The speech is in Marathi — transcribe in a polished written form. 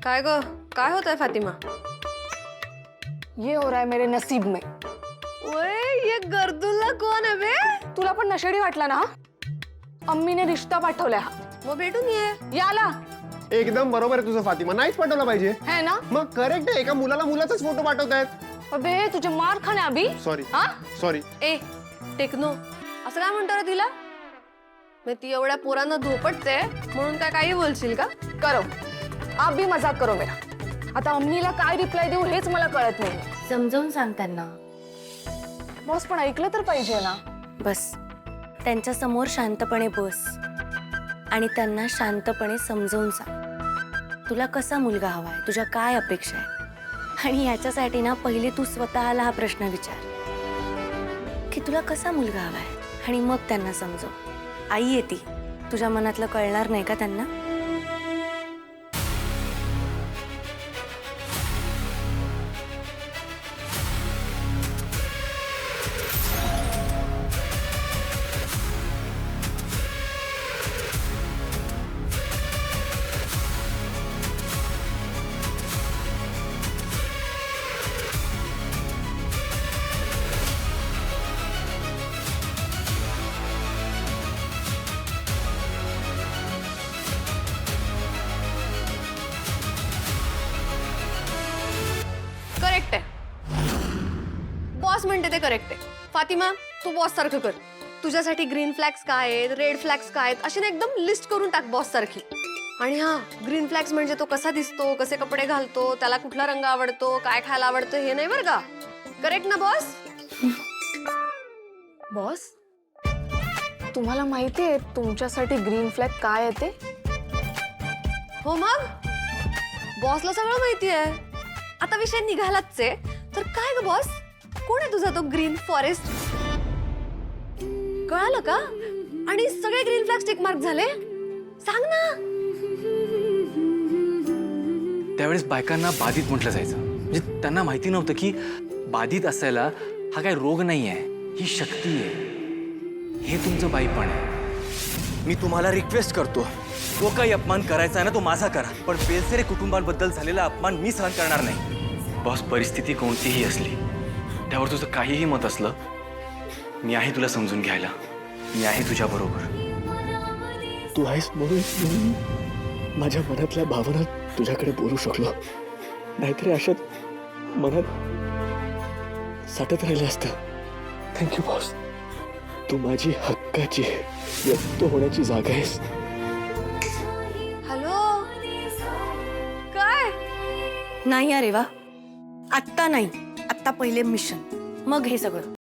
काय ग काय होत है फातिमा? ये हो रहा है मेरे नसीब में। ओए ये गर्दुल्ला कौन है बे? तुला पण नशेडी वाटला ना? अम्मीने रिश्ता पाठवलाय हा। वो भेटून ये. याला एकदम बरोबर आहे तुझं फातिमा, नाहीच पाठवलं पाहिजे. है ना? मग करेक्ट आहे, एका मुलाला मुलाचाच फोटो पाठवतायत. अबे तुझे मार खाणे अभी। सॉरी हा? सॉरी. ए टेक्नो असं काय म्हणतो रे तिला? मी ती एवढ्या पोरांना धोपटते म्हणून काय काही बोलशील का? करो आप भी मजाक करो मेरा। आता अम्मीला काय रिप्लाय देऊ हेच मला कळत नाही। समजावून सांग त्यांना. बॉस पण ऐकलं तर पाहिजे ना। बस त्यांच्या समोर शांतपणे बस आणि त्यांना शांतपणे समजावून सांग तुला कसा मुलगा हवाय, तुझ्या काय अपेक्षा आहे. आणि याच्यासाठी ना पहिले तू स्वतःला हा प्रश्न विचार की तुला कसा मुलगा हवाय, आणि मग त्यांना समजव. आई येते, तुझ्या मनातलं कळणार नाही का त्यांना? करेक्ट आहे. बॉस म्हणते ते करेक्ट आहे. फातिमा तू बॉस सारखं कर. तुझ्यासाठी ग्रीन फ्लॅग्स काय आहेत, रेड फ्लॅग्स काय आहेत अशी ना एकदम लिस्ट करून टाक बॉस सारखी. आणि हा ग्रीन फ्लॅग्स म्हणजे तो कसा दिसतो, कसे कपडे घालतो, त्याला कुठला रंग आवडतो, काय खायला आवडतं हे नाही बरं का. करेक्ट ना बॉस? बॉस तुम्हाला माहिती आहे तुमच्यासाठी ग्रीन फ्लॅग काय आहे ते? हो मग बॉसला सगळं माहिती आहे. आता विषय निघालाच आहे तर काय ग बॉस, कोण आहे तुझा तो ग्रीन फॉरेस्ट? कळालं का? आणि सगळे ग्रीन फ्लॅग टिक मार्क झाले? सांग ना. त्यावेळेस बायकांना बाधित म्हटलं जायचं. म्हणजे त्यांना माहिती नव्हतं की बाधित असायला हा काय रोग नाही आहे, ही शक्ती आहे. हे तुमचं बाईपण आहे. मी तुम्हाला रिक्वेस्ट करतो, जो काही अपमान करायचा आहे ना तो माझा करा, पण बेलसेरे कुटुंबांबद्दल झालेला अपमान मी सहन करणार नाही. बॉस परिस्थिती कोणतीही असली, त्यावर तुझं काहीही मत असलं, मी आहे तुला समजून घ्यायला. मी आहे तुझ्या बरोबर. तू आहेस म्हणून माझ्या मनातल्या भावना तुझ्याकडे बोलू शकलो, नाहीतरी अशात मनात साठत राहिले असतं. Thank you boss. तू माझी हक्काची व्यक्त होण्याची जागा आहेस. हॅलो काय? नाही अरे वा, आत्ता नाही. आत्ता पहिले मिशन, मग हे सगळं.